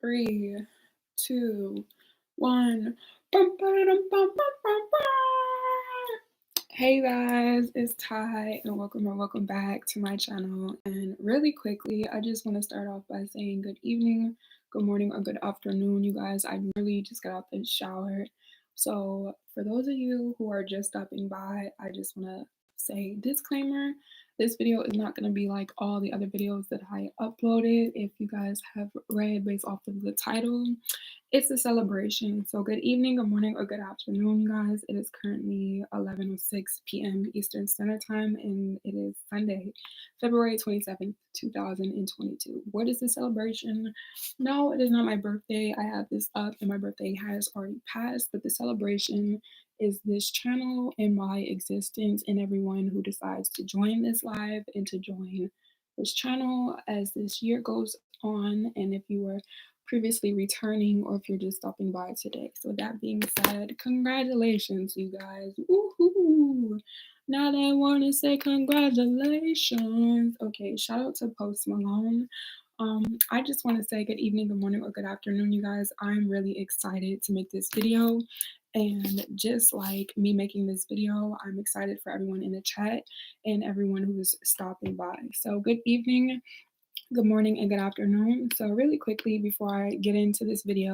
Three, two, one. Bum, ba-da-dum, bum, bum, bum, bum. Hey guys, it's Ty, and welcome back to my channel. And really quickly, I just want to start off by saying good evening, good morning, or good afternoon, you guys. I really just got out the shower. So for those of you who are just stopping by, I just want to say disclaimer. This video is not going to be like all the other videos that I uploaded. If you guys have read based off of the title, it's a celebration. So good evening, good morning, or good afternoon, guys. It is currently 11:06 p.m. Eastern Standard Time, and it is Sunday, February 27th, 2022. What is the celebration? No, it is not my birthday. I have this up, and my birthday has already passed, but the celebration is this channel and my existence, and everyone who decides to join this live and to join this channel as this year goes on. And if you were previously returning or if you're just stopping by today. So with that being said, congratulations, you guys. Woohoo! Now they want to say congratulations. Okay, shout out to Post Malone. I just want to say good evening, good morning, or good afternoon, you guys. I'm really excited to make this video. And just like me making this video, I'm excited for everyone in the chat and everyone who's stopping by. So good evening, good morning, and good afternoon. So really quickly before I get into this video,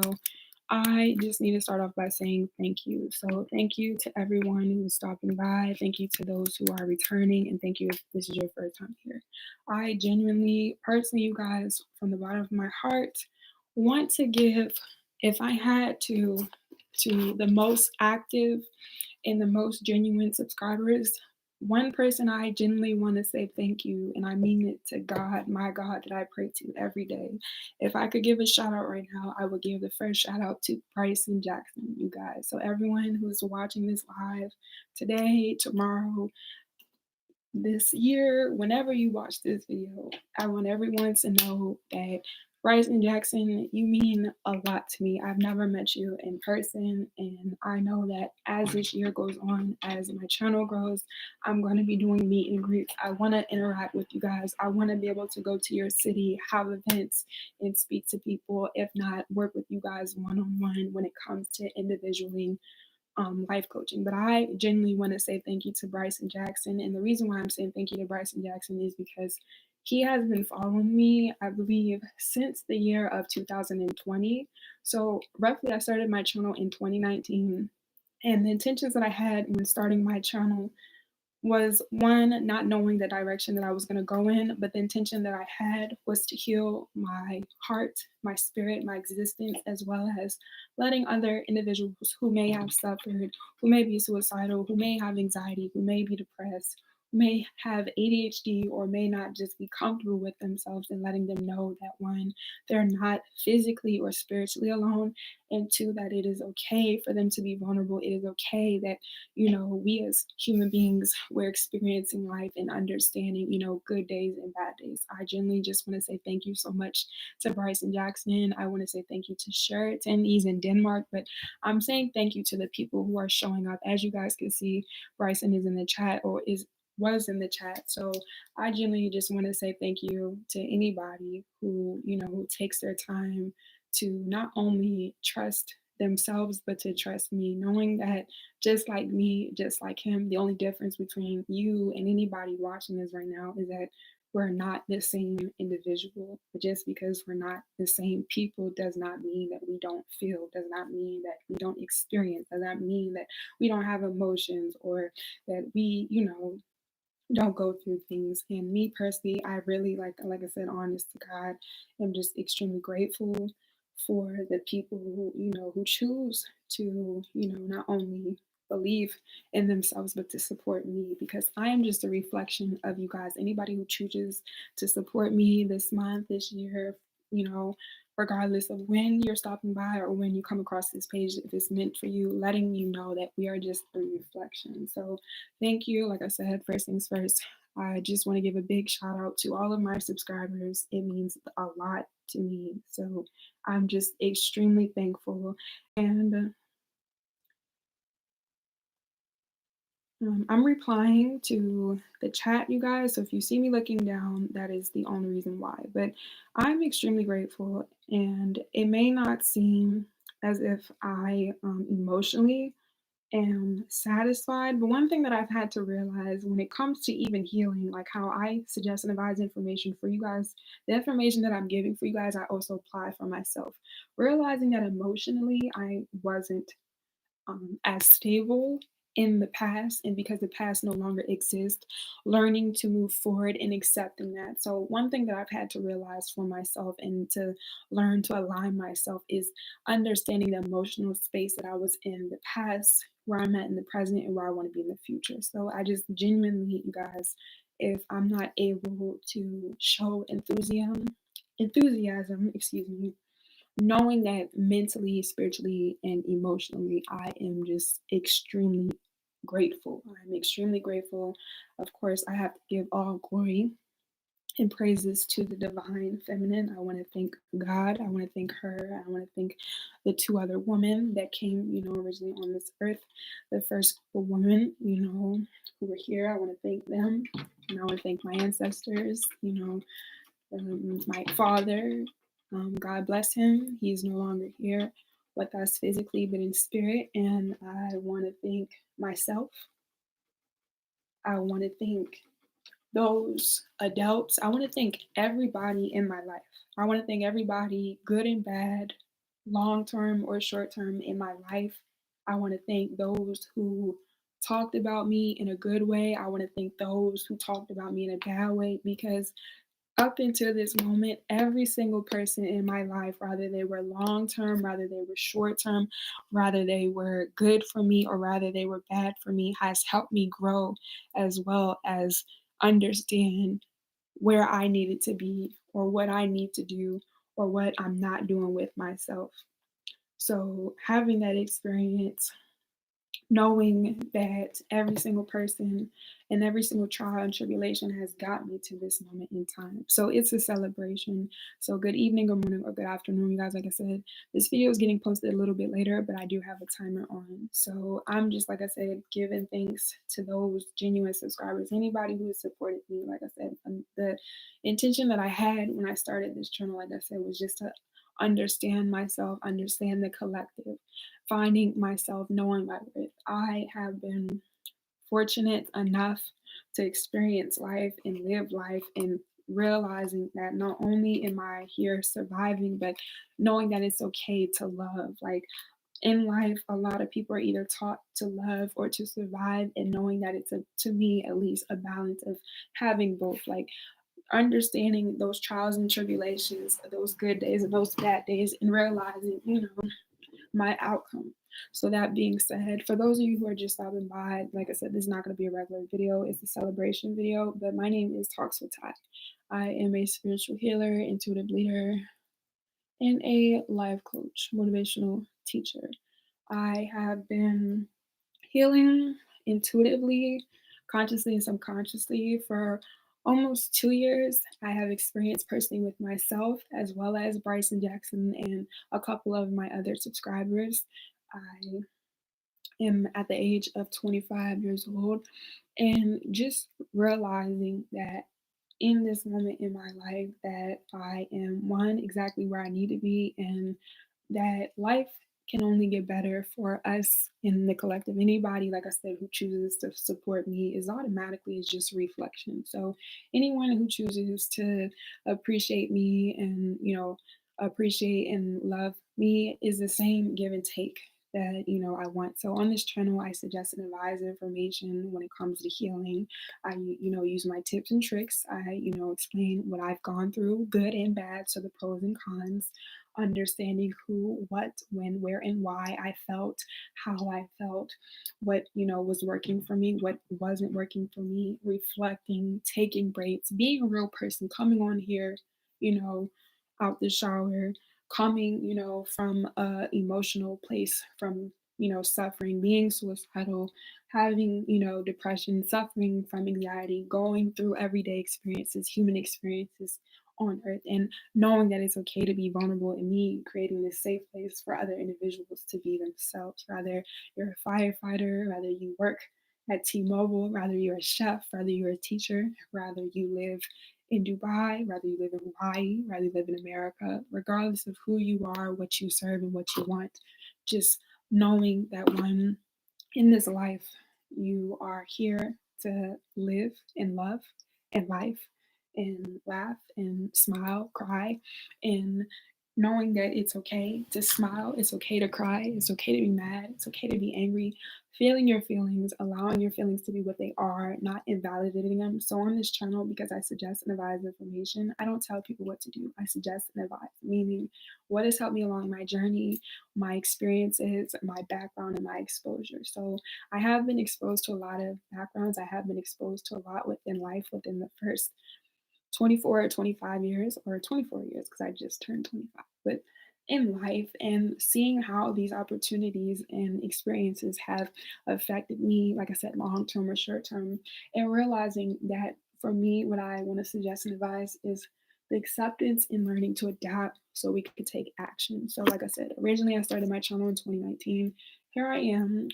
I just need to start off by saying thank you. So thank you to everyone who is stopping by. Thank you to those who are returning, and thank you if this is your first time here. I genuinely, personally, you guys, from the bottom of my heart, want to give, if I had to the most active and the most genuine subscribers, one person I genuinely want to say thank you, and I mean it to God, my God, that I pray to every day. If I could give a shout out right now, I would give the first shout out to Bryson Jackson, you guys. So everyone who's watching this live today, tomorrow, this year, whenever you watch this video, I want everyone to know that Bryson Jackson, you mean a lot to me. I've never met you in person, and I know that as this year goes on, as my channel grows, I'm going to be doing meet and greets. I want to interact with you guys. I want to be able to go to your city, have events, and speak to people. If not, work with you guys one-on-one when it comes to individually life coaching. But I genuinely want to say thank you to Bryson Jackson. And the reason why I'm saying thank you to Bryson Jackson is because he has been following me, I believe, since the year of 2020. So roughly I started my channel in 2019. And the intentions that I had when starting my channel was one, not knowing the direction that I was going to go in, but the intention that I had was to heal my heart, my spirit, my existence, as well as letting other individuals who may have suffered, who may be suicidal, who may have anxiety, who may be depressed, may have ADHD, or may not just be comfortable with themselves, and letting them know that one, they're not physically or spiritually alone, and two, that it is okay for them to be vulnerable. It is okay that, we as human beings, we're experiencing life and understanding, good days and bad days. I genuinely just want to say thank you so much to Bryson Jackson. I want to say thank you to Shirt, and he's in Denmark, but I'm saying thank you to the people who are showing up. As you guys can see, Bryson is in the chat, or was in the chat. So I genuinely just want to say thank you to anybody who takes their time to not only trust themselves, but to trust me, knowing that just like me, just like him, the only difference between you and anybody watching this right now is that we're not the same individual. But just because we're not the same people does not mean that we don't feel, does not mean that we don't experience, does not mean that we don't have emotions, or that we, don't go through things. And me personally, I really, like I said, honest to God, am just extremely grateful for the people who choose to, not only believe in themselves, but to support me, because I am just a reflection of you guys. Anybody who chooses to support me this month, this year, regardless of when you're stopping by or when you come across this page, if it's meant for you, letting you know that we are just a reflection. So thank you. Like I said, first things first, I just want to give a big shout out to all of my subscribers. It means a lot to me. So I'm just extremely thankful. And I'm replying to the chat, you guys. So if you see me looking down, that is the only reason why. But I'm extremely grateful, and it may not seem as if I emotionally am satisfied. But one thing that I've had to realize when it comes to even healing, like how I suggest and advise information for you guys, the information that I'm giving for you guys, I also apply for myself. Realizing that emotionally I wasn't as stable in the past, and because the past no longer exists, learning to move forward and accepting that. So one thing that I've had to realize for myself and to learn to align myself is understanding the emotional space that I was in the past, where I'm at in the present, and where I want to be in the future. So I just genuinely, you guys, if I'm not able to show enthusiasm, excuse me, knowing that mentally, spiritually, and emotionally, I am just extremely grateful. I'm extremely grateful. Of course, I have to give all glory and praises to the divine feminine. I want to thank God. I want to thank her. I want to thank the two other women that came, originally on this earth. The first woman, who were here. I want to thank them. And I want to thank my ancestors, my father, God bless him. He's no longer here with us physically, but in spirit. And I want to thank myself. I want to thank those adults. I want to thank everybody in my life. I want to thank everybody, good and bad, long term or short term in my life. I want to thank those who talked about me in a good way. I want to thank those who talked about me in a bad way, because up until this moment, every single person in my life, rather they were long term, rather they were short term, rather they were good for me, or rather they were bad for me, has helped me grow, as well as understand where I needed to be, or what I need to do, or what I'm not doing with myself. So, having that experience, knowing that every single person and every single trial and tribulation has got me to this moment in time. So it's a celebration. So good evening, good morning, or good afternoon, you guys. Like I said, this video is getting posted a little bit later, but I do have a timer on. So I'm just, like I said, giving thanks to those genuine subscribers, anybody who has supported me. Like I said, the intention that I had when I started this channel, like I said, was just to understand myself, understand the collective, finding myself, knowing my worth. I have been fortunate enough to experience life and live life, and realizing that not only am I here surviving, but knowing that it's okay to love. Like in life, a lot of people are either taught to love or to survive, and knowing that it's to me at least, a balance of having both. Like understanding those trials and tribulations, those good days and those bad days, and realizing, my outcome. So that being said, for those of you who are just stopping by, like I said, this is not going to be a regular video. It's a celebration video, but my name is Talks with Ty. I am a spiritual healer, intuitive leader, and a life coach, motivational teacher. I have been healing intuitively, consciously, and subconsciously for almost 2 years. I have experienced personally with myself, as well as Bryson Jackson and a couple of my other subscribers. I am at the age of 25 years old, and just realizing that in this moment in my life, that I am one, exactly where I need to be, and that life can only get better for us in the collective. Anybody, like I said, who chooses to support me is automatically is just reflection. So anyone who chooses to appreciate me and, appreciate and love me is the same give and take that, I want. So on this channel, I suggest and advise information when it comes to healing. I, use my tips and tricks. I, explain what I've gone through, good and bad, so the pros and cons, understanding who, what, when, where, and why I felt, how I felt, what, was working for me, what wasn't working for me, reflecting, taking breaks, being a real person, coming on here, you know, out the shower, coming, from a emotional place, from, suffering, being suicidal, having, depression, suffering from anxiety, going through everyday experiences, human experiences on earth, and knowing that it's okay to be vulnerable, and me creating this safe place for other individuals to be themselves. Whether you're a firefighter, whether you work at T-Mobile, whether you're a chef, whether you're a teacher, whether you live in Dubai, whether you live in Hawaii, whether you live in America, regardless of who you are, what you serve, and what you want, just knowing that one in this life, you are here to live and love and life and laugh and smile, cry, and knowing that it's okay to smile, it's okay to cry, it's okay to be mad, it's okay to be angry, feeling your feelings, allowing your feelings to be what they are, not invalidating them. So on this channel, because I suggest and advise information, I don't tell people what to do. I suggest and advise, meaning what has helped me along my journey, my experiences, my background, and my exposure. So I have been exposed to a lot of backgrounds. I have been exposed to a lot within life within the first 24 or 25 years, or 24 years, because I just turned 25. But in life, and seeing how these opportunities and experiences have affected me, like I said, long term or short term, and realizing that for me, what I want to suggest and advise is the acceptance and learning to adapt so we could take action. So, like I said, originally I started my channel in 2019. Here I am,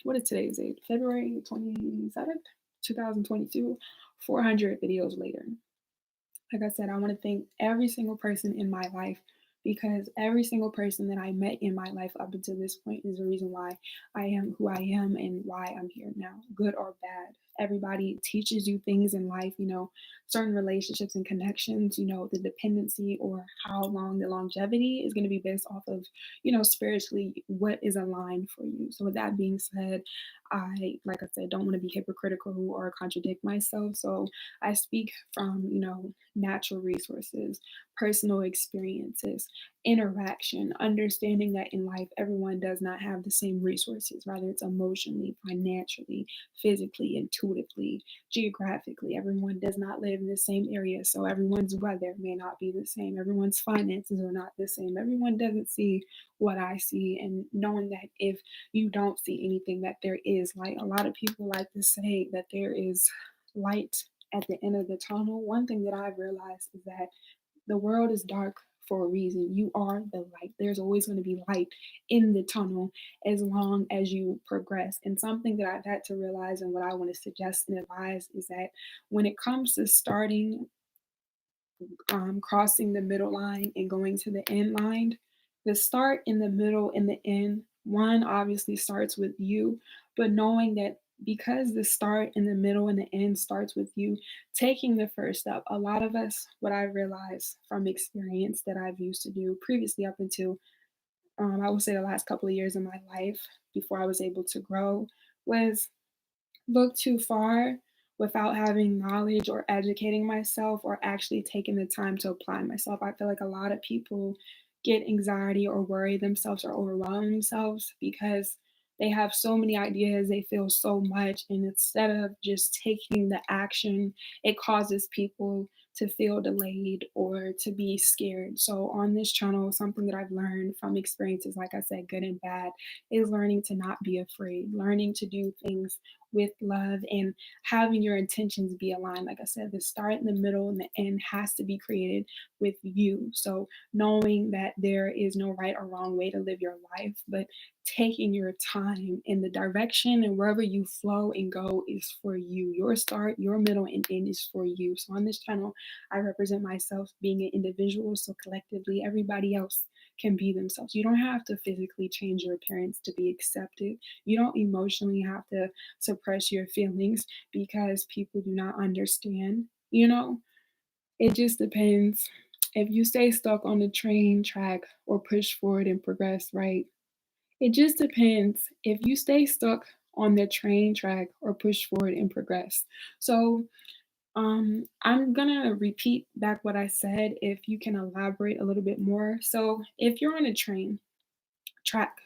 what is today's date? February 27th, 2022, 400 videos later. Like I said, I want to thank every single person in my life, because every single person that I met in my life up until this point is the reason why I am who I am and why I'm here now, good or bad. Everybody teaches you things in life, certain relationships and connections, the dependency or how long the longevity is going to be based off of, spiritually what is aligned for you. So, with that being said, like I said, don't want to be hypocritical or contradict myself. So, I speak from, natural resources, personal experiences, interaction, understanding that in life, everyone does not have the same resources, whether it's emotionally, financially, physically, intuitively, geographically. Everyone does not live in the same area, so everyone's weather may not be the same. Everyone's finances are not the same. Everyone doesn't see what I see, and knowing that if you don't see anything, that there is light. A lot of people like to say that there is light at the end of the tunnel. One thing that I've realized is that the world is dark for a reason. You are the light. There's always going to be light in the tunnel as long as you progress. And something that I've had to realize, and what I want to suggest and advise, is that when it comes to starting, crossing the middle line and going to the end line, the start in the middle and the end, one obviously starts with you, but knowing that because the start and the middle and the end starts with you, taking the first step. A lot of us, what I realized from experience that I've used to do previously up until, I would say, the last couple of years of my life before I was able to grow, was look too far without having knowledge or educating myself or actually taking the time to apply myself. I feel like a lot of people get anxiety or worry themselves or overwhelm themselves because they have so many ideas, they feel so much, and instead of just taking the action, it causes people to feel delayed or to be scared. So, on this channel, something that I've learned from experiences, like I said, good and bad, is learning to not be afraid, learning to do things with love, and having your intentions be aligned. Like I said, the start, the middle, and the end has to be created with you. So knowing that there is no right or wrong way to live your life, but taking your time in the direction and wherever you flow and go is for you. Your start, your middle, and end is for you. So on this channel, I represent myself being an individual. So collectively, everybody else can be themselves. You don't have to physically change your appearance to be accepted. You don't emotionally have to suppress your feelings because people do not understand. It just depends. If you stay stuck on the train track or push forward and progress, right? It just depends if you stay stuck on the train track or push forward and progress. So, I'm gonna repeat back what I said if you can elaborate a little bit more. So, if you're on a train track,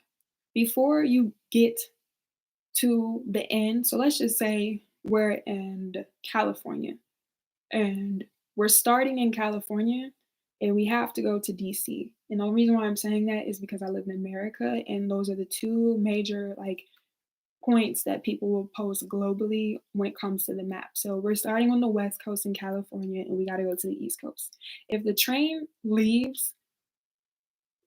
before you get to the end, so let's just say we're in California and we're starting in California and we have to go to DC. And the only reason why I'm saying that is because I live in America and those are the two major points that people will post globally when it comes to the map. So we're starting on the West Coast in California and we got to go to the East Coast. If the train leaves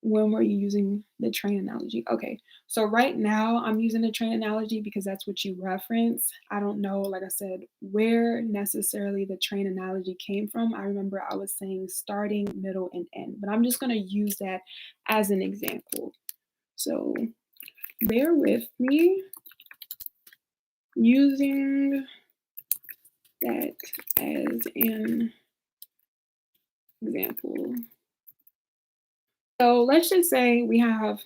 when we're using the train analogy. Okay, so right now I'm using the train analogy because that's what you reference. I don't know, like I said, where necessarily the train analogy came from. I remember I was saying starting, middle, and end, but I'm just going to use that as an example. So bear with me using that as an example. So let's just say we have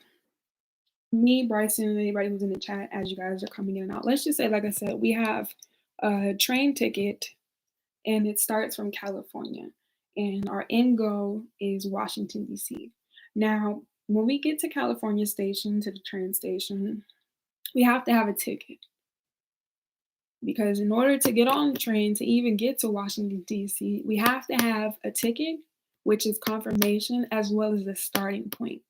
me, Bryson, and anybody who's in the chat as you guys are coming in and out. Let's just say, like I said, we have a train ticket and it starts from California, and our end goal is Washington, D.C. Now, when we get to California station, to the train station, we have to have a ticket because in order to get on the train to even get to Washington, D.C., we have to have a ticket, which is confirmation, as well as a starting point.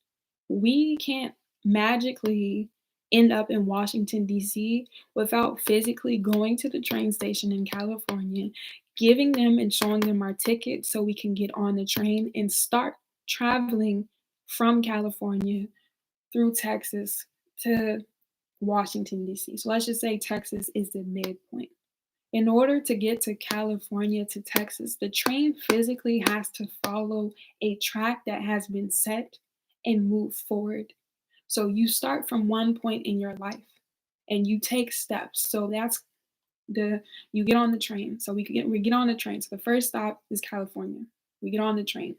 We can't magically end up in Washington, D.C. without physically going to the train station in California, giving them and showing them our ticket so we can get on the train and start traveling from California through Texas to Washington, D.C. So let's just say Texas is the midpoint. In order to get to California to Texas, the train physically has to follow a track that has been set and move forward. So you start from one point in your life and you take steps. So that's the you get on the train. So we get on the train. So the first stop is California. We get on the train.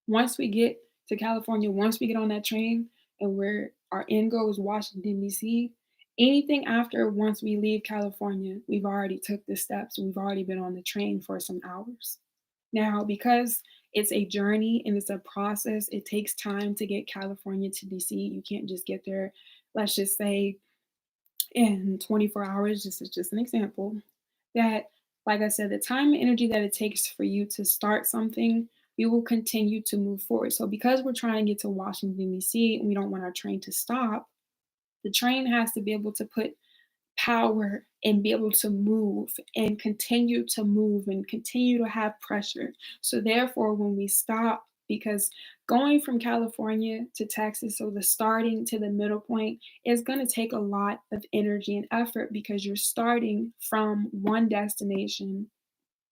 Once we get to California, once we get on that train and where our end goal is Washington, D.C., anything after once we leave California, we've already took the steps. We've already been on the train for some hours. Now, because it's a journey and it's a process, it takes time to get California to DC. You can't just get there, let's just say, in 24 hours. This is just an example. That, like I said, the time and energy that it takes for you to start something, you will continue to move forward. So, because we're trying to get to Washington, D.C., and we don't want our train to stop, the train has to be able to put power and be able to move and continue to have pressure. So therefore, when we stop, because going from California to Texas, so the starting to the middle point is going to take a lot of energy and effort because you're starting from one destination.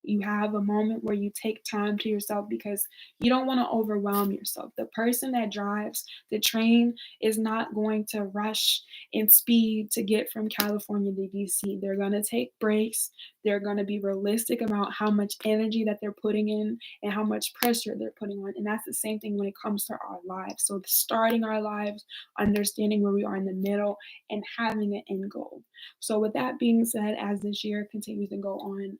You have a moment where you take time to yourself because you don't want to overwhelm yourself. The person that drives the train is not going to rush and speed to get from California to DC. They're going to take breaks. They're going to be realistic about how much energy that they're putting in and how much pressure they're putting on. And that's the same thing when it comes to our lives. So, starting our lives, understanding where we are in the middle, and having an end goal. So, with that being said, as this year continues to go on,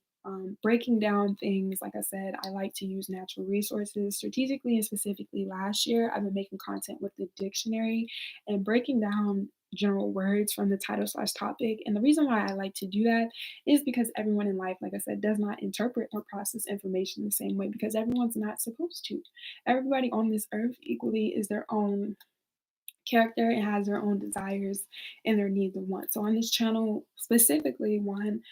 breaking down things, like I said, I like to use natural resources strategically and specifically. Last year, I've been making content with the dictionary and breaking down general words from the title/topic. And the reason why I like to do that is because everyone in life, like I said, does not interpret or process information the same way because everyone's not supposed to. Everybody on this earth equally is their own character and has their own desires and their needs and wants. So on this channel specifically, one,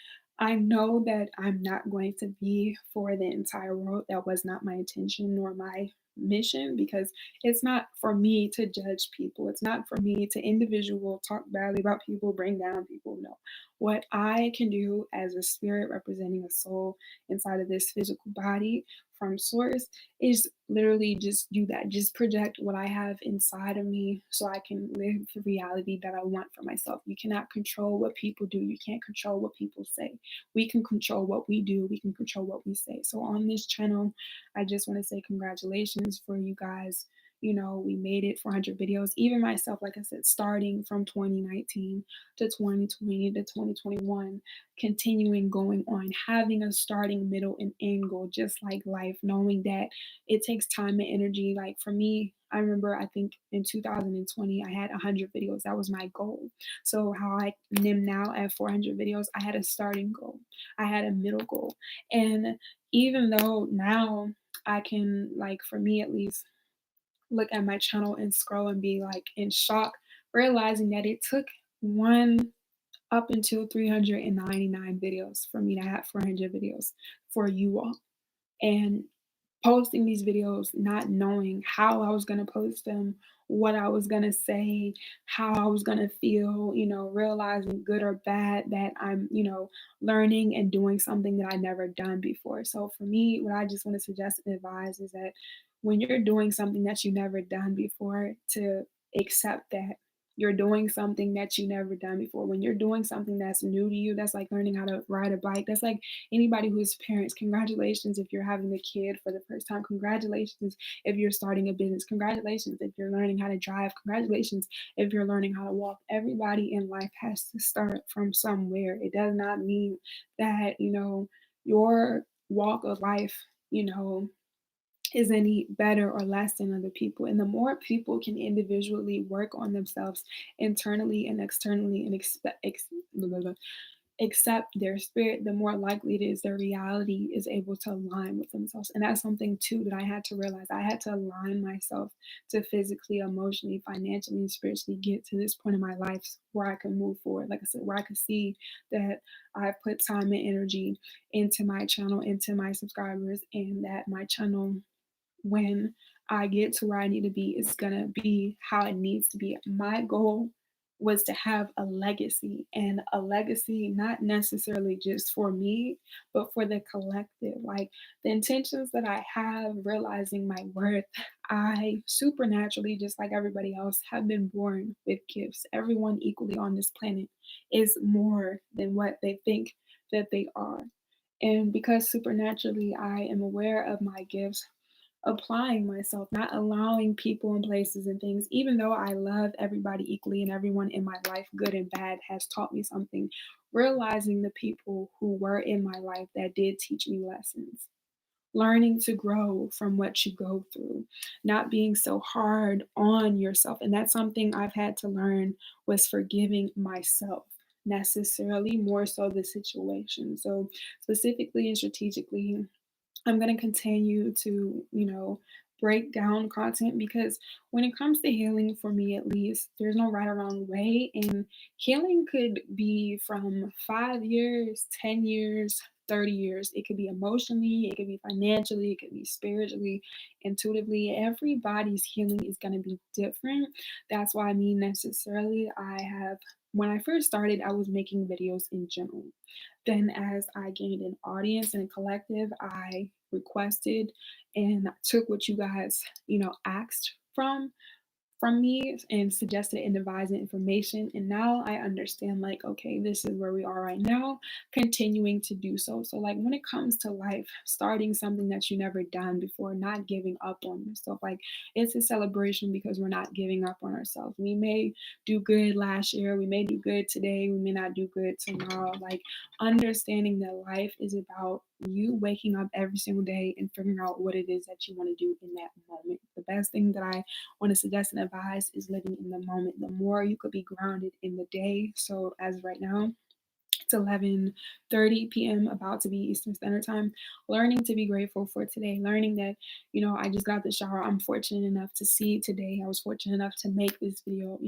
I know that I'm not going to be for the entire world. That was not my intention nor my mission because it's not for me to judge people. It's not for me to individual talk badly about people, bring down people. No. What I can do as a spirit representing a soul inside of this physical body from source is literally just do that. Just project what I have inside of me so I can live the reality that I want for myself. You cannot control what people do. You can't control what people say. We can control what we do. We can control what we say. So on this channel, I just want to say congratulations for you guys. You know, we made it 400 videos. Even myself, like I said, starting from 2019 to 2020 to 2021, continuing going on, having a starting, middle, and end goal, just like life, knowing that it takes time and energy. Like for me, I remember I think in 2020 I had 100 videos. That was my goal. So how I am now at 400 videos, I had a starting goal. I had a middle goal. And even though now I can, like, for me at least, look at my channel and scroll and be like in shock, realizing that it took one up until 399 videos for me to have 400 videos for you all. And posting these videos not knowing how I was gonna post them, what I was gonna say, how I was gonna feel, realizing good or bad that I'm, learning and doing something that I never done before. So for me, what I just want to suggest and advise is that when you're doing something that you never done before, to accept that you're doing something that you never done before. When you're doing something that's new to you, that's like learning how to ride a bike. That's like anybody who's parents, congratulations if you're having a kid for the first time. Congratulations if you're starting a business. Congratulations if you're learning how to drive. Congratulations if you're learning how to walk. Everybody in life has to start from somewhere. It does not mean that, your walk of life, is any better or less than other people. And the more people can individually work on themselves internally and externally and accept their spirit, the more likely it is their reality is able to align with themselves. And that's something too that I had to realize. I had to align myself to physically, emotionally, financially, and spiritually get to this point in my life where I can move forward. Like I said, where I could see that I've put time and energy into my channel, into my subscribers, and that my channel, when I get to where I need to be, is gonna be how it needs to be. My goal was to have a legacy, and a legacy not necessarily just for me, but for the collective. Like the intentions that I have, realizing my worth, I supernaturally, just like everybody else, have been born with gifts. Everyone equally on this planet is more than what they think that they are. And because supernaturally I am aware of my gifts, applying myself, not allowing people and places and things, even though I love everybody equally and everyone in my life, good and bad, has taught me something, realizing the people who were in my life that did teach me lessons. Learning to grow from what you go through, not being so hard on yourself. And that's something I've had to learn, was forgiving myself necessarily more so the situation. So specifically and strategically, I'm going to continue to, break down content, because when it comes to healing, for me at least, there's no right or wrong way. And healing could be from 5 years, 10 years, 30 years. It could be emotionally, it could be financially, it could be spiritually, intuitively. Everybody's healing is going to be different. That's why I mean, necessarily, when I first started, I was making videos in general. Then, as I gained an audience and a collective, I requested and took what you guys, asked from me and suggested and advised information. And now I understand, like, okay, this is where we are right now, continuing to do so. So, like, when it comes to life, starting something that you never done before, not giving up on yourself, like, it's a celebration because we're not giving up on ourselves. We may do good last year, we may do good today, we may not do good tomorrow. Like, understanding that life is about you waking up every single day and figuring out what it is that you want to do in that moment. The best thing that I want to suggest and advise is living in the moment. The more you could be grounded in the day. So as right now, it's 11:30 p.m., about to be Eastern Standard Time. Learning to be grateful for today. Learning that, I just got the shower. I'm fortunate enough to see today. I was fortunate enough to make this video.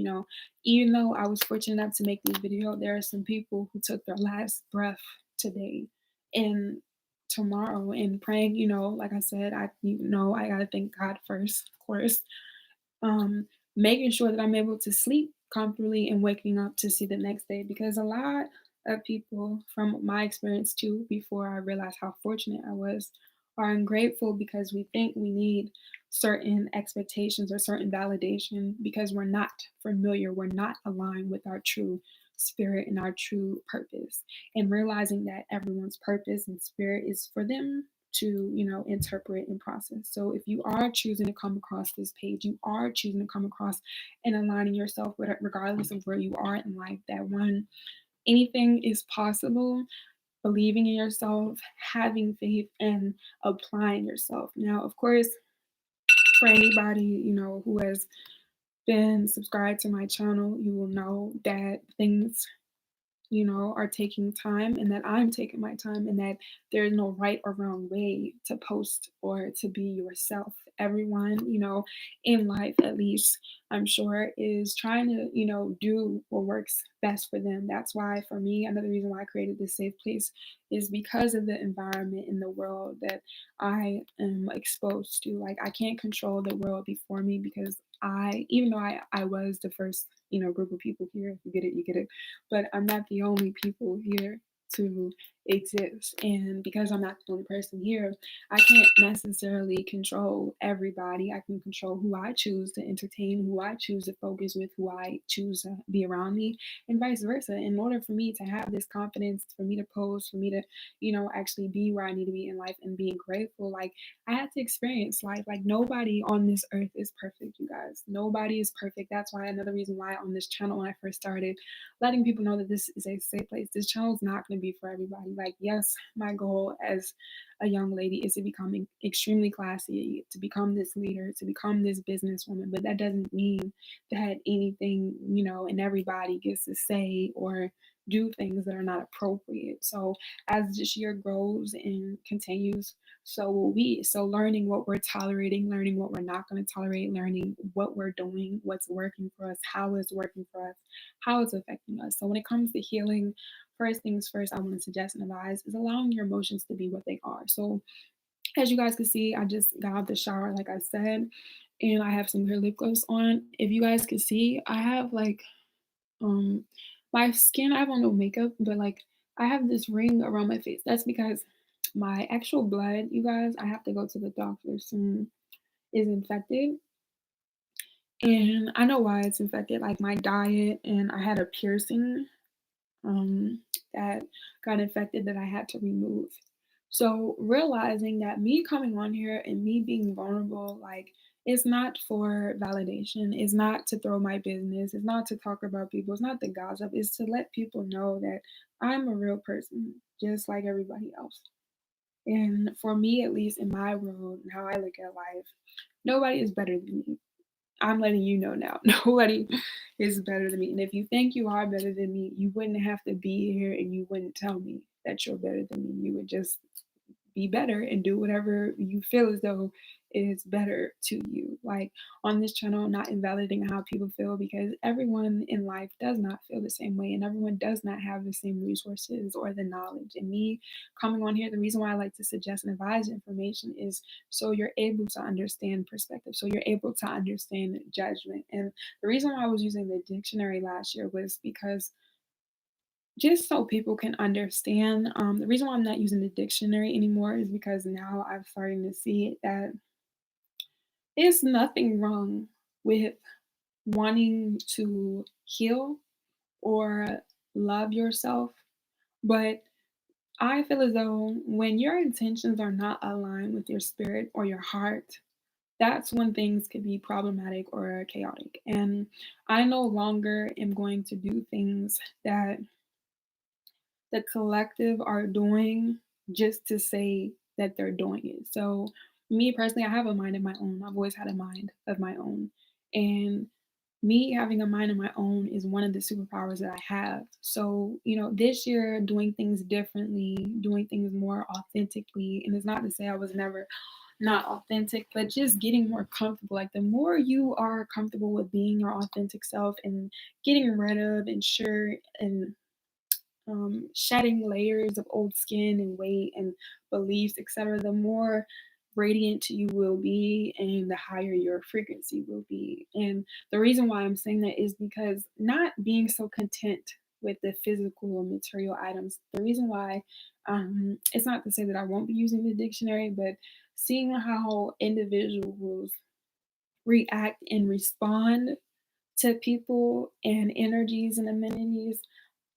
Even though I was fortunate enough to make this video, there are some people who took their last breath today and tomorrow, and praying, like I said, I gotta thank God first, of course. Making sure that I'm able to sleep comfortably and waking up to see the next day, because a lot of people, from my experience too, before I realized how fortunate I was, are ungrateful because we think we need certain expectations or certain validation because we're not familiar, we're not aligned with our true spirit and our true purpose. And realizing that everyone's purpose and spirit is for them to, interpret and process. So if you are choosing to come across this page, you are choosing to come across and aligning yourself with it, regardless of where you are in life, that one, anything is possible. Believing in yourself, having faith, and applying yourself. Now, of course, for anybody, who has been subscribed to my channel, you will know that things are taking time, and that I'm taking my time, and that there's no right or wrong way to post or to be yourself. Everyone, in life at least, I'm sure, is trying to, do what works best for them. That's why, for me, another reason why I created this safe place is because of the environment in the world that I am exposed to. Like, I can't control the world before me because even though I was the first, group of people here, if you get it, you get it. But I'm not the only people here to exist. And because I'm not the only person here, I can't necessarily control everybody. I can control who I choose to entertain, who I choose to focus with, who I choose to be around me, and vice versa. In order for me to have this confidence, for me to post, for me to, actually be where I need to be in life and being grateful, like, I had to experience life. Like, nobody on this earth is perfect, you guys. Nobody is perfect. That's why another reason why on this channel, when I first started, letting people know that this is a safe place. This channel is not going to be for everybody. Like, yes, my goal as a young lady is to become extremely classy, to become this leader, to become this businesswoman. But that doesn't mean that anything, and everybody gets to say or do things that are not appropriate. So as this year grows and continues, so will we. So learning what we're tolerating, learning what we're not going to tolerate, learning what we're doing, what's working for us, how it's working for us, how it's affecting us. So when it comes to healing, first things first, I want to suggest and advise is allowing your emotions to be what they are. So as you guys can see, I just got out the shower, like I said, and I have some clear lip gloss on. If you guys can see, I have like um my skin, I have on no makeup, but like I have this ring around my face. That's because my actual blood, you guys, I have to go to the doctor soon, is infected. And I know why it's infected, like my diet, and I had a piercing um, that got infected that I had to remove. So realizing that me coming on here and me being vulnerable, like, it's not for validation, it's not to throw my business, it's not to talk about people, it's not to gossip, it's to let people know that I'm a real person, just like everybody else. And for me, at least in my world and how I look at life, nobody is better than me. I'm letting you know now. Nobody is better than me. And if you think you are better than me, you wouldn't have to be here and you wouldn't tell me that you're better than me. You would just be better and do whatever you feel as though is better to you. Like on this channel, not invalidating how people feel because everyone in life does not feel the same way and everyone does not have the same resources or the knowledge. And me coming on here, the reason why I like to suggest and advise information is so you're able to understand perspective, so you're able to understand judgment. And the reason why I was using the dictionary last year was because just so people can understand. The reason why I'm not using the dictionary anymore is because now I'm starting to see that there's nothing wrong with wanting to heal or love yourself. But I feel as though when your intentions are not aligned with your spirit or your heart, that's when things could be problematic or chaotic. And I no longer am going to do things that the collective are doing just to say that they're doing it. So, me personally, I have a mind of my own. I've always had a mind of my own. And me having a mind of my own is one of the superpowers that I have. So, this year, doing things differently, doing things more authentically, and it's not to say I was never not authentic, but just getting more comfortable. Like, the more you are comfortable with being your authentic self and getting rid of and sure and shedding layers of old skin and weight and beliefs, etc., the more radiant you will be and the higher your frequency will be. And the reason why I'm saying that is because not being so content with the physical and material items, the reason why it's not to say that I won't be using the dictionary, but seeing how individuals react and respond to people and energies and amenities,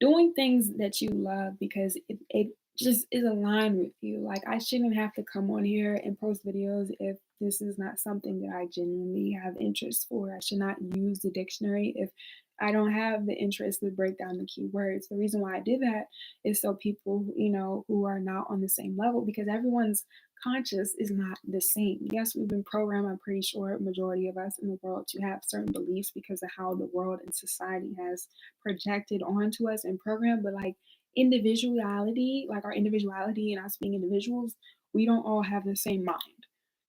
doing things that you love because it just is aligned with you. Like, I shouldn't have to come on here and post videos if this is not something that I genuinely have interest for. I should not use the dictionary if I don't have the interest to break down the keywords. The reason why I did that is so people, who are not on the same level, because everyone's conscious is not the same. Yes, we've been programmed, I'm pretty sure, majority of us in the world to have certain beliefs because of how the world and society has projected onto us and programmed, but like individuality, like our individuality and us being individuals, we don't all have the same mind.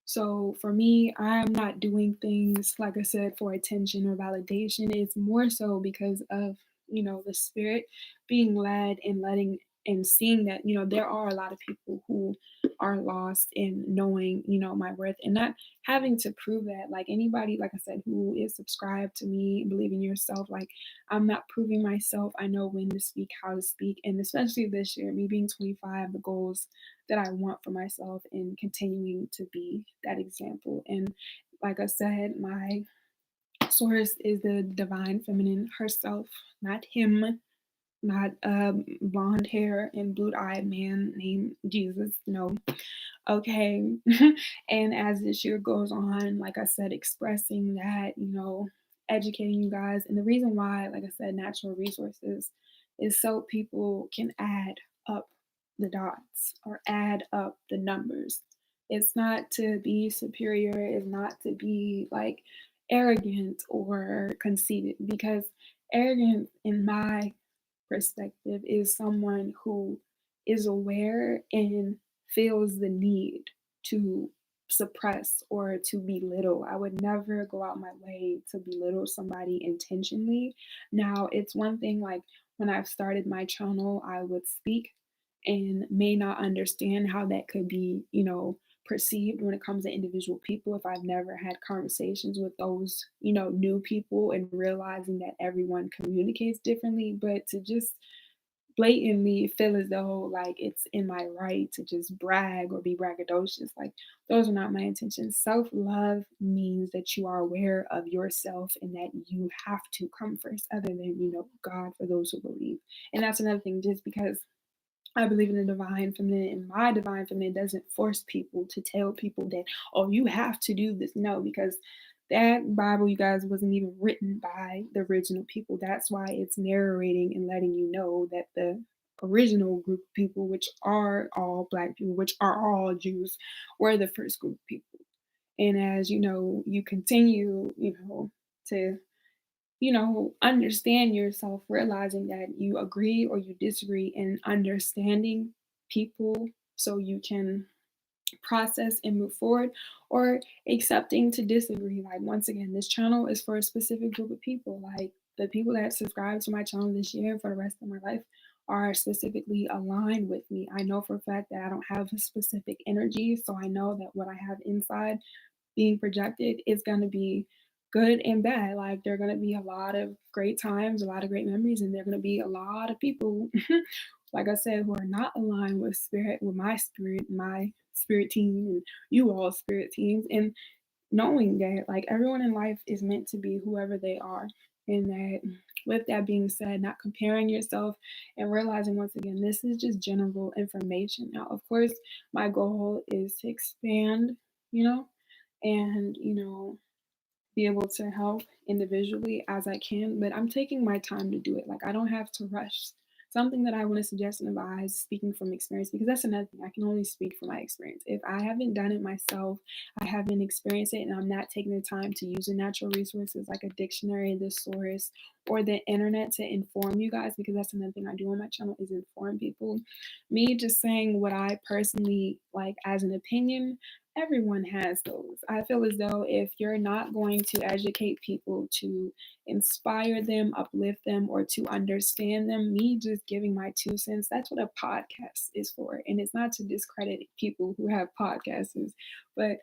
So for me, I'm not doing things, like I said, for attention or validation. It's more so because of, the spirit being led and letting and seeing that, there are a lot of people who are lost in knowing, my worth and not having to prove that. Like anybody, like I said, who is subscribed to me, believe in yourself, like I'm not proving myself. I know when to speak, how to speak. And especially this year, me being 25, the goals that I want for myself and continuing to be that example. And like I said, my source is the divine feminine herself, not him, not a blonde hair and blue eyed man named Jesus. No, okay. And as this year goes on, like I said, expressing that, educating you guys. And the reason why, like I said, natural resources is so people can add up the dots or add up the numbers. It's not to be superior, it's not to be like arrogant or conceited, because arrogance, in my perspective, is someone who is aware and feels the need to suppress or to belittle. I would never go out my way to belittle somebody intentionally. Now, it's one thing like when I've started my channel, I would speak and may not understand how that could be, perceived when it comes to individual people if I've never had conversations with those, new people and realizing that everyone communicates differently. But to just blatantly feel as though like it's in my right to just brag or be braggadocious, like those are not my intentions. Self-love means that you are aware of yourself and that you have to come first, other than, God, for those who believe. And that's another thing, just because I believe in the divine feminine, and my divine feminine doesn't force people to tell people that, oh, you have to do this. No, because that Bible, you guys, wasn't even written by the original people. That's why it's narrating and letting you know that the original group of people, which are all Black people, which are all Jews, were the first group of people. And as you continue, to understand yourself, realizing that you agree or you disagree, and understanding people so you can process and move forward, or accepting to disagree. Like, once again, this channel is for a specific group of people. Like, the people that subscribe to my channel this year and for the rest of my life are specifically aligned with me. I know for a fact that I don't have a specific energy, so I know that what I have inside being projected is going to be good and bad. Like, there are going to be a lot of great times, a lot of great memories, and there are going to be a lot of people, like I said, who are not aligned with spirit, with my spirit team, and you all spirit teams. And knowing that like everyone in life is meant to be whoever they are. And that, with that being said, not comparing yourself and realizing, once again, this is just general information. Now, of course, my goal is to expand, you know, and be able to help individually as I can, but I'm taking my time to do it. Like, I don't have to rush. Something that I want to suggest and advise, speaking from experience, because that's another thing. I can only speak from my experience. If I haven't done it myself, I haven't experienced it, and I'm not taking the time to use the natural resources like a dictionary, the source, or the internet to inform you guys, because that's another thing I do on my channel is inform people. Me just saying what I personally like as an opinion, everyone has those. I feel as though if you're not going to educate people to inspire them, uplift them, or to understand them, me just giving my 2 cents, that's what a podcast is for. And it's not to discredit people who have podcasts, but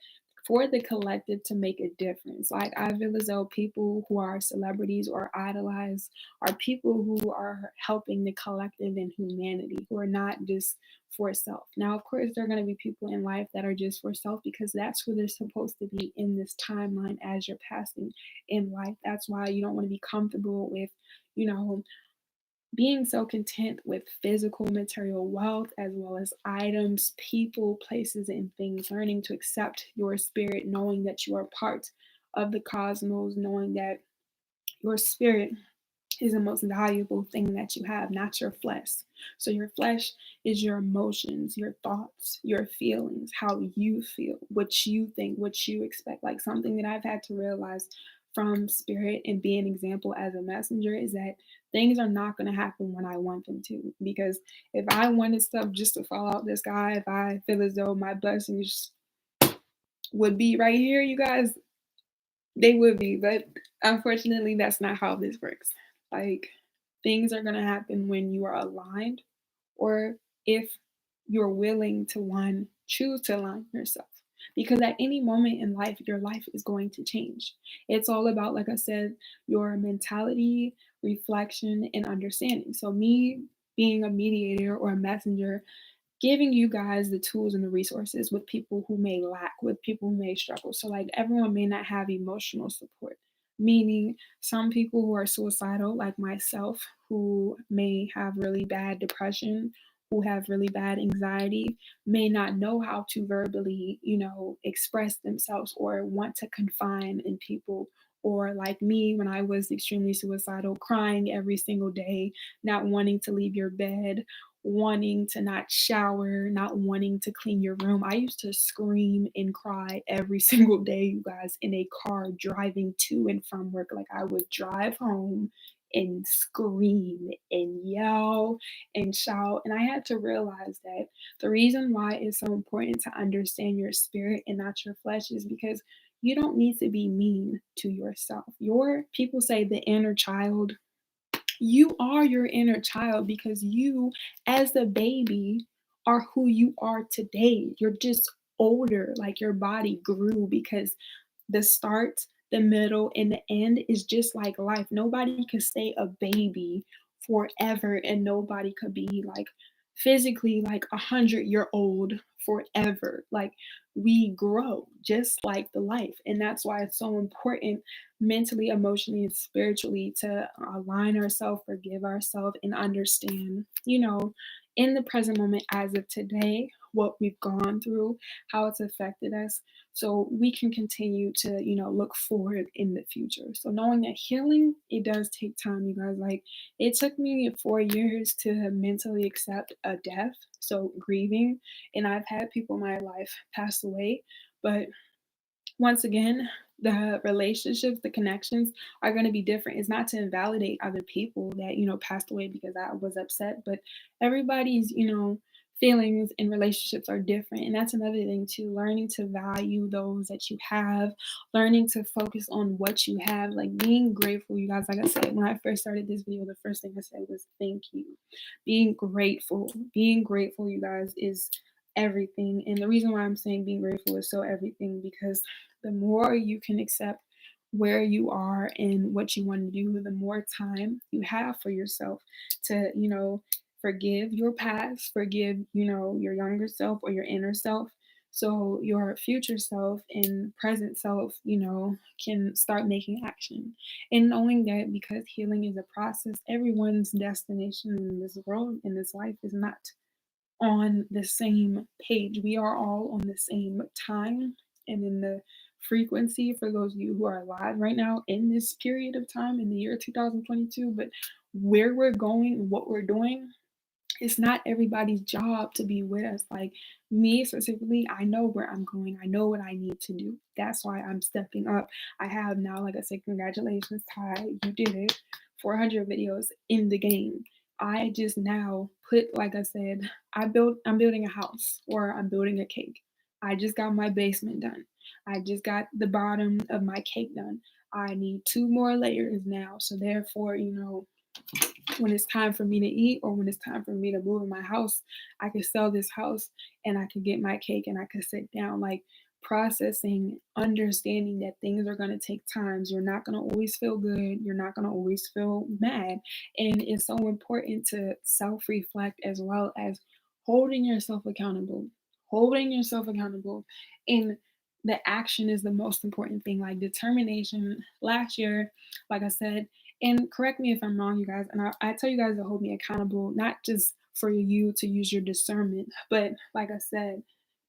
for the collective to make a difference. Like, I feel as though people who are celebrities or idolized are people who are helping the collective and humanity, who are not just for self. Now, of course, there are going to be people in life that are just for self, because that's where they're supposed to be in this timeline as you're passing in life. That's why you don't want to be comfortable with, you know, being so content with physical material wealth as well as items, people, places, and things. Learning to accept your spirit, knowing that you are part of the cosmos, knowing that your spirit is the most valuable thing that you have, not your flesh. So your flesh is your emotions, your thoughts, your feelings, how you feel, what you think, what you expect. Like something that I've had to realize from spirit and be an example as a messenger is that things are not going to happen when I want them to. Because if I wanted stuff just to fall out the sky, if I feel as though my blessings would be right here, you guys, they would be, but unfortunately, that's not how this works. Like, things are going to happen when you are aligned, or if you're willing to, one, choose to align yourself. Because at any moment in life, your life is going to change. It's all about, like I said, your mentality, reflection, and understanding. So, me being a mediator or a messenger, giving you guys the tools and the resources with people who may lack, with people who may struggle. So, like, everyone may not have emotional support, meaning some people who are suicidal, like myself, who may have really bad depression, who have really bad anxiety, may not know how to verbally, express themselves or want to confine in people. Or, like me, when I was extremely suicidal, crying every single day, not wanting to leave your bed, wanting to not shower, not wanting to clean your room. I used to scream and cry every single day, you guys, in a car driving to and from work. Like I would drive home and scream and yell and shout. And I had to realize that the reason why it's so important to understand your spirit and not your flesh is because you don't need to be mean to yourself. Your people say the inner child, you are your inner child because you, as a baby, are who you are today. You're just older, like your body grew because the start, the middle, and the end is just like life. Nobody could stay a baby forever, and nobody could be like physically like 100-year old forever. Like we grow just like the life, and that's why it's so important mentally, emotionally, and spiritually to align ourselves, forgive ourselves, and understand, in the present moment as of today, what we've gone through, how it's affected us, so we can continue to, look forward in the future. So knowing that healing, it does take time, you guys. Like it took me 4 years to mentally accept a death, so grieving, and I've had people in my life pass away, but once again, the relationships, the connections are going to be different. It's not to invalidate other people that, passed away because I was upset, but everybody's, feelings and relationships are different. And that's another thing too, learning to value those that you have, learning to focus on what you have, like being grateful, you guys. Like I said, when I first started this video, the first thing I said was thank you. Being grateful, you guys, is everything. And the reason why I'm saying being grateful is so everything because the more you can accept where you are and what you want to do, the more time you have for yourself to, forgive your past, forgive, your younger self or your inner self. So your future self and present self, can start making action. And knowing that because healing is a process, everyone's destination in this world, in this life, is not on the same page. We are all on the same time and in the frequency for those of you who are alive right now in this period of time in the year 2022. But where we're going, what we're doing, it's not everybody's job to be with us. Like me specifically, I know where I'm going. I know what I need to do. That's why I'm stepping up. I have now, like I said, congratulations, Ty. You did it. 400 videos in the game. I just now put, like I said, I'm building a house or I'm building a cake. I just got my basement done. I just got the bottom of my cake done. I need two more layers now. So therefore, when it's time for me to eat or when it's time for me to move in my house, I could sell this house and I could get my cake and I could sit down, like processing, understanding that things are going to take times. You're not going to always feel good. You're not going to always feel mad. And it's so important to self reflect as well as holding yourself accountable. Holding yourself accountable. And the action is the most important thing, like determination. Last year, like I said, and correct me if I'm wrong, you guys. And I tell you guys to hold me accountable, not just for you to use your discernment, but like I said,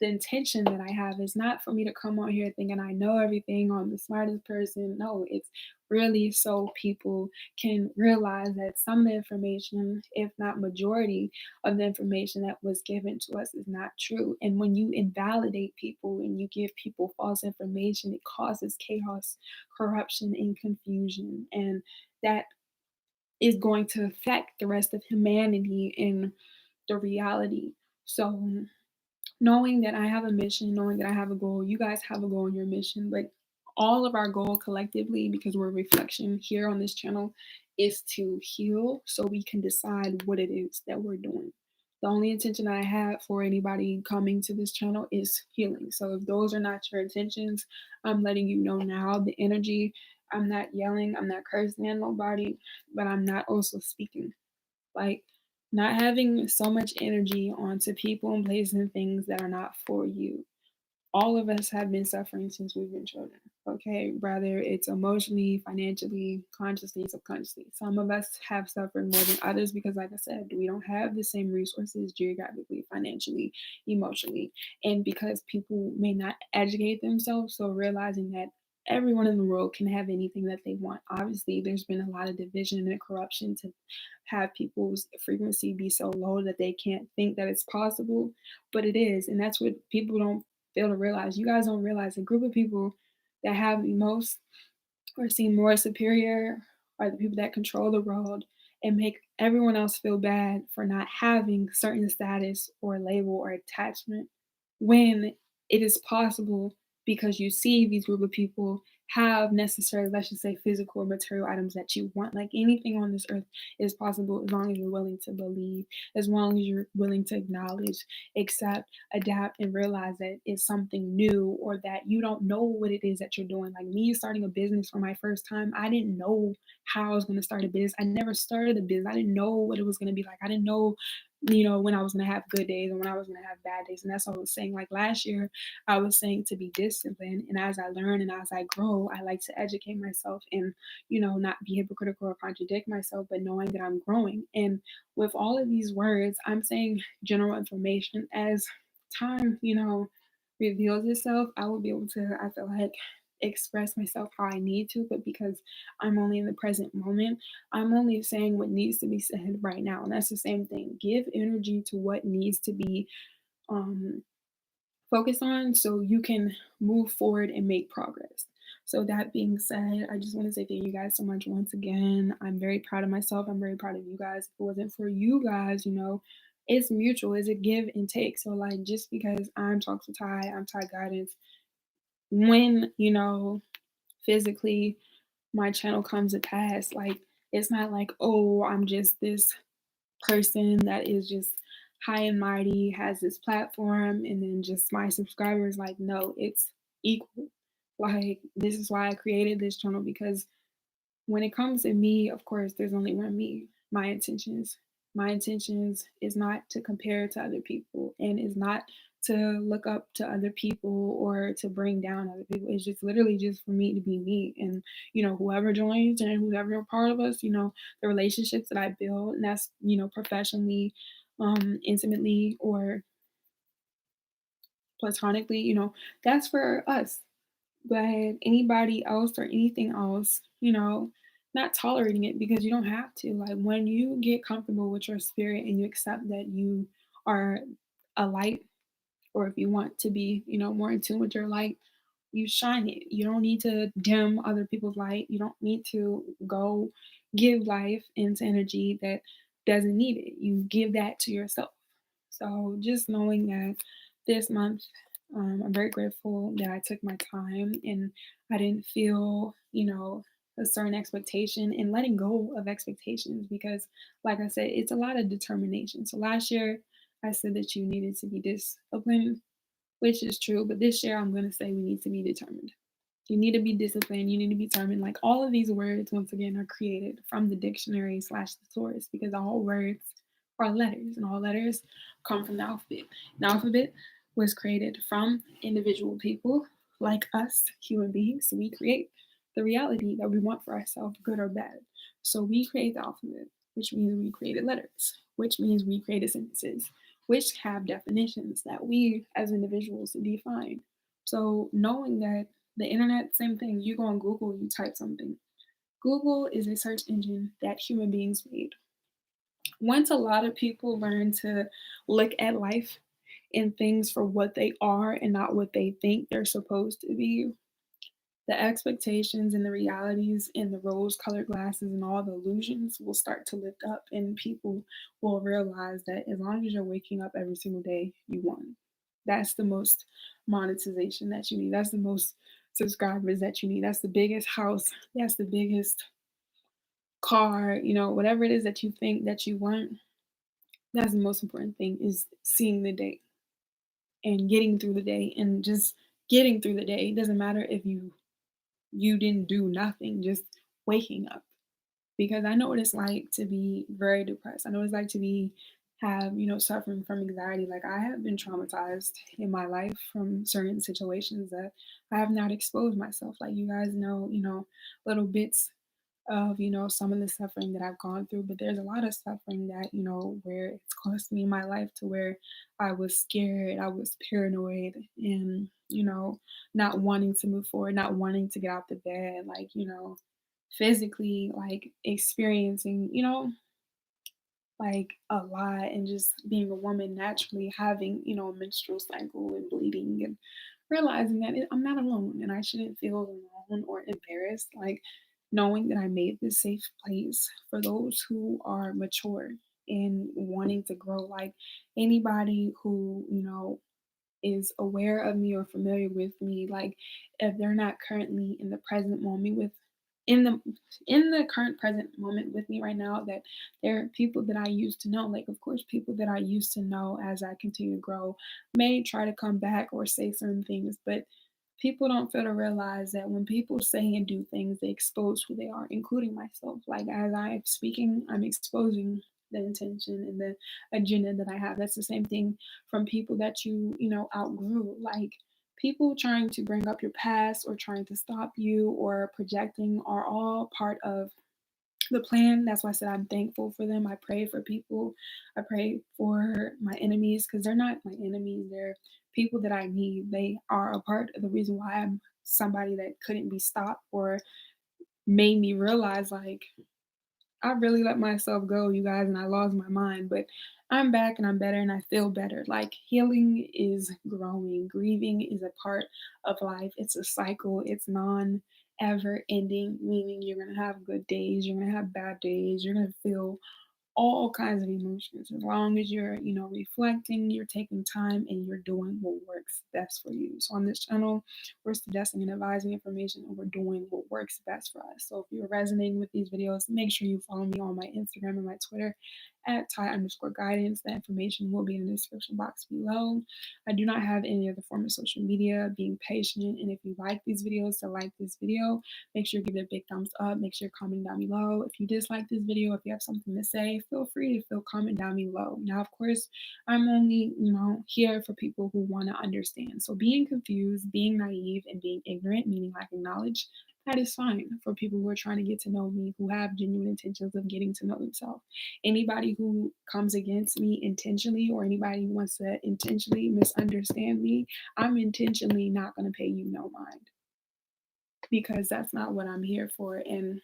the intention that I have is not for me to come on here thinking I know everything or I'm the smartest person. No, it's really so people can realize that some of the information, if not majority of the information that was given to us, is not true. And when you invalidate people and you give people false information, it causes chaos, corruption, and confusion. And that is going to affect the rest of humanity in the reality. So knowing that I have a mission, knowing that I have a goal, you guys have a goal and your mission, but all of our goal collectively, because we're a reflection here on this channel, is to heal so we can decide what it is that we're doing. The only intention I have for anybody coming to this channel is healing. So if those are not your intentions, I'm letting you know now the energy. I'm not yelling, I'm not cursing at nobody, but I'm not also speaking. Like, not having so much energy onto people and places and things that are not for you. All of us have been suffering since we've been children, okay? Whether it's emotionally, financially, consciously, subconsciously. Some of us have suffered more than others because, like I said, we don't have the same resources geographically, financially, emotionally. And because people may not educate themselves, so realizing that everyone in the world can have anything that they want. Obviously, there's been a lot of division and corruption to have people's frequency be so low that they can't think that it's possible, but it is. And that's what people don't fail to realize. You guys don't realize a group of people that have the most or seem more superior are the people that control the world and make everyone else feel bad for not having certain status or label or attachment when it is possible, because you see these group of people have necessary, let's just say, physical or material items that you want. Like anything on this earth is possible as long as you're willing to believe, as long as you're willing to acknowledge, accept, adapt, and realize that it's something new or that you don't know what it is that you're doing. Like me starting a business for my first time, I didn't know how I was going to start a business. I never started a business. I didn't know what it was going to be like. I didn't know, when I was going to have good days and when I was going to have bad days. And that's what I was saying. Like last year, I was saying to be disciplined. And as I learn and as I grow, I like to educate myself and, not be hypocritical or contradict myself, but knowing that I'm growing. And with all of these words, I'm saying general information. As time, reveals itself, I will be able to, I feel like, express myself how I need to, but because I'm only in the present moment, I'm only saying what needs to be said right now. And that's the same thing. Give energy to what needs to be um focused on so you can move forward and make progress. So that being said, I just want to say thank you guys so much once again. I'm very proud of myself. I'm very proud of you guys. If it wasn't for you guys, it's mutual. It's a give and take. So like just because I'm Talk to Ty, I'm Ty Guidance, when physically my channel comes to pass, like it's not like, oh, I'm just this person that is just high and mighty, has this platform, and then just my subscribers. Like, no, it's equal. Like, this is why I created this channel, because when it comes to me, of course, there's only one me. My intentions is not to compare to other people, and is not to look up to other people or to bring down other people. It's just literally just for me to be me. And whoever joins and whoever a part of us, the relationships that I build, and that's professionally, intimately, or platonically, that's for us. But anybody else or anything else, not tolerating it, because you don't have to. Like when you get comfortable with your spirit and you accept that you are a light, or if you want to be, more in tune with your light, you shine it. You don't need to dim other people's light. You don't need to go give life into energy that doesn't need it. You give that to yourself. So just knowing that this month, I'm very grateful that I took my time and I didn't feel, a certain expectation, and letting go of expectations, because, like I said, it's a lot of determination. So last year, I said that you needed to be disciplined, which is true. But this year, I'm going to say we need to be determined. You need to be disciplined. You need to be determined. Like all of these words, once again, are created from the dictionary / the source, because all words are letters, and all letters come from the alphabet. The alphabet was created from individual people like us, human beings. So we create the reality that we want for ourselves, good or bad. So we create the alphabet, which means we created letters, which means we created sentences, which have definitions that we as individuals define. So knowing that the internet, same thing, you go on Google, you type something. Google is a search engine that human beings made. Once a lot of people learn to look at life and things for what they are and not what they think they're supposed to be, the expectations and the realities and the rose colored glasses and all the illusions will start to lift up, and people will realize that as long as you're waking up every single day, you won. That's the most monetization that you need. That's the most subscribers that you need. That's the biggest house. That's the biggest car, whatever it is that you think that you want. That's the most important thing, is seeing the day and getting through the day, and just getting through the day. It doesn't matter if you didn't do nothing, just waking up. Because I know what it's like to be very depressed. I know what it's like to have, suffering from anxiety. Like, I have been traumatized in my life from certain situations that I have not exposed myself. Like, you guys know, little bits of, some of the suffering that I've gone through, but there's a lot of suffering that, where it's cost me my life, to where I was scared, I was paranoid, and, not wanting to move forward, not wanting to get out the bed, like, physically, like, experiencing, like, a lot, and just being a woman, naturally having, a menstrual cycle and bleeding, and realizing that I'm not alone, and I shouldn't feel alone or embarrassed. Like, knowing that I made this safe place for those who are mature and wanting to grow. Like, anybody who, is aware of me or familiar with me, like, if they're not currently in the present moment with in the in the current present moment with me right now, that there are people that I used to know. Like, of course, people that I used to know, as I continue to grow, may try to come back or say certain things, but people don't fail to realize that when people say and do things, they expose who they are, including myself. Like, as I'm speaking, I'm exposing the intention and the agenda that I have. That's the same thing from people that outgrew. Like, people trying to bring up your past or trying to stop you or projecting are all part of the plan. That's why I said I'm thankful for them. I pray for people. I pray for my enemies, because they're not my enemies. They're people that I need. They are a part of the reason why I'm somebody that couldn't be stopped, or made me realize, like, I really let myself go, you guys, and I lost my mind, but I'm back and I'm better and I feel better. Like, healing is growing, grieving is a part of life. It's a cycle, it's non ever ending, meaning you're going to have good days, you're going to have bad days, you're going to feel all kinds of emotions, as long as you're reflecting, you're taking time, and you're doing what works best for you. So on this channel, we're suggesting and advising information, and we're doing what works best for us. So if you're resonating with these videos, make sure you follow me on my Instagram and my Twitter at Ty_guidance. The information will be in the description box below. I do not have any other form of social media. Being patient, and if you like these videos, to like this video, make sure you give it a big thumbs up. Make sure you're commenting down below. If you dislike this video, if you have something to say, feel free to comment down below. Now, of course, I'm only, here for people who want to understand. So being confused, being naive, and being ignorant, meaning lacking knowledge, that is fine for people who are trying to get to know me, who have genuine intentions of getting to know themselves. Anybody who comes against me intentionally, or anybody who wants to intentionally misunderstand me, I'm intentionally not going to pay you no mind, because that's not what I'm here for. And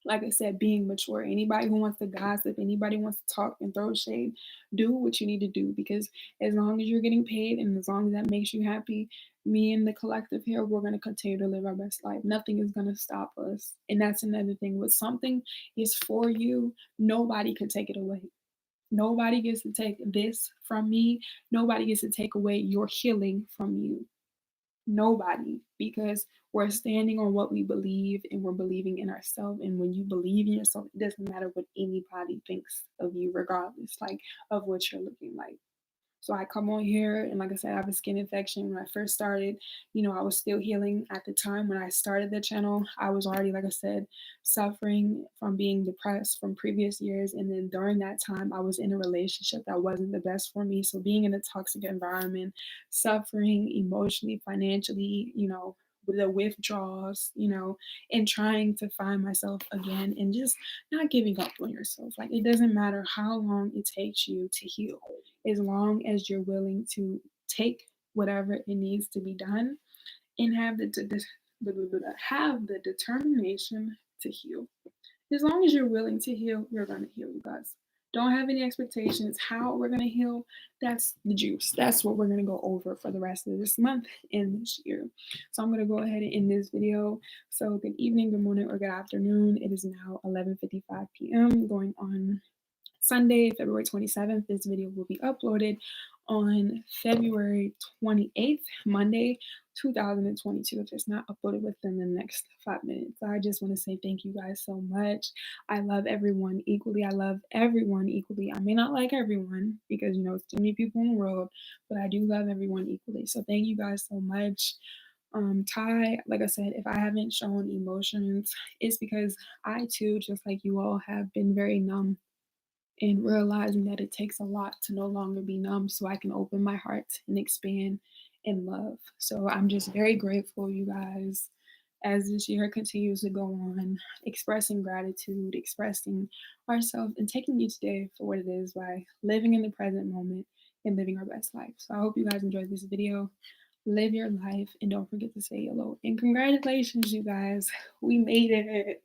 like I said, being mature. Anybody who wants to gossip, anybody who wants to talk and throw shade, do what you need to do, because as long as you're getting paid and as long as that makes you happy, me and the collective here, we're going to continue to live our best life. Nothing is going to stop us. And that's another thing. When something is for you, nobody can take it away. Nobody gets to take this from me. Nobody gets to take away your healing from you. Nobody, because we're standing on what we believe, and we're believing in ourselves. And when you believe in yourself, it doesn't matter what anybody thinks of you, regardless, like, of what you're looking like. So I come on here, and like I said, I have a skin infection. When I first started, I was still healing at the time. When I started the channel, I was already, like I said, suffering from being depressed from previous years. And then during that time, I was in a relationship that wasn't the best for me. So being in a toxic environment, suffering emotionally, financially, the withdrawals, and trying to find myself again and just not giving up on yourself. Like, it doesn't matter how long it takes you to heal, as long as you're willing to take whatever it needs to be done and have the determination to heal. As long as you're willing to heal, you're going to heal, you guys. Don't have any expectations how we're going to heal. That's the juice. That's what we're going to go over for the rest of this month and this year. So I'm going to go ahead and end this video. So good evening, good morning, or good afternoon. It is now 11:55 p.m. going on Sunday, February 27th. This video will be uploaded on February 28th, Monday, 2022. If it's not uploaded within the next 5 minutes, I just want to say thank you guys so much. I love everyone equally. I love everyone equally. I may not like everyone because, it's too many people in the world, but I do love everyone equally. So thank you guys so much. Ty, like I said, if I haven't shown emotions, it's because I too, just like you all, have been very numb, and realizing that it takes a lot to no longer be numb so I can open my heart and expand in love. So I'm just very grateful, you guys, as this year continues to go on, expressing gratitude, expressing ourselves, and taking each day for what it is by living in the present moment and living our best life. So I hope you guys enjoyed this video. Live your life and don't forget to say hello. And congratulations, you guys. We made it.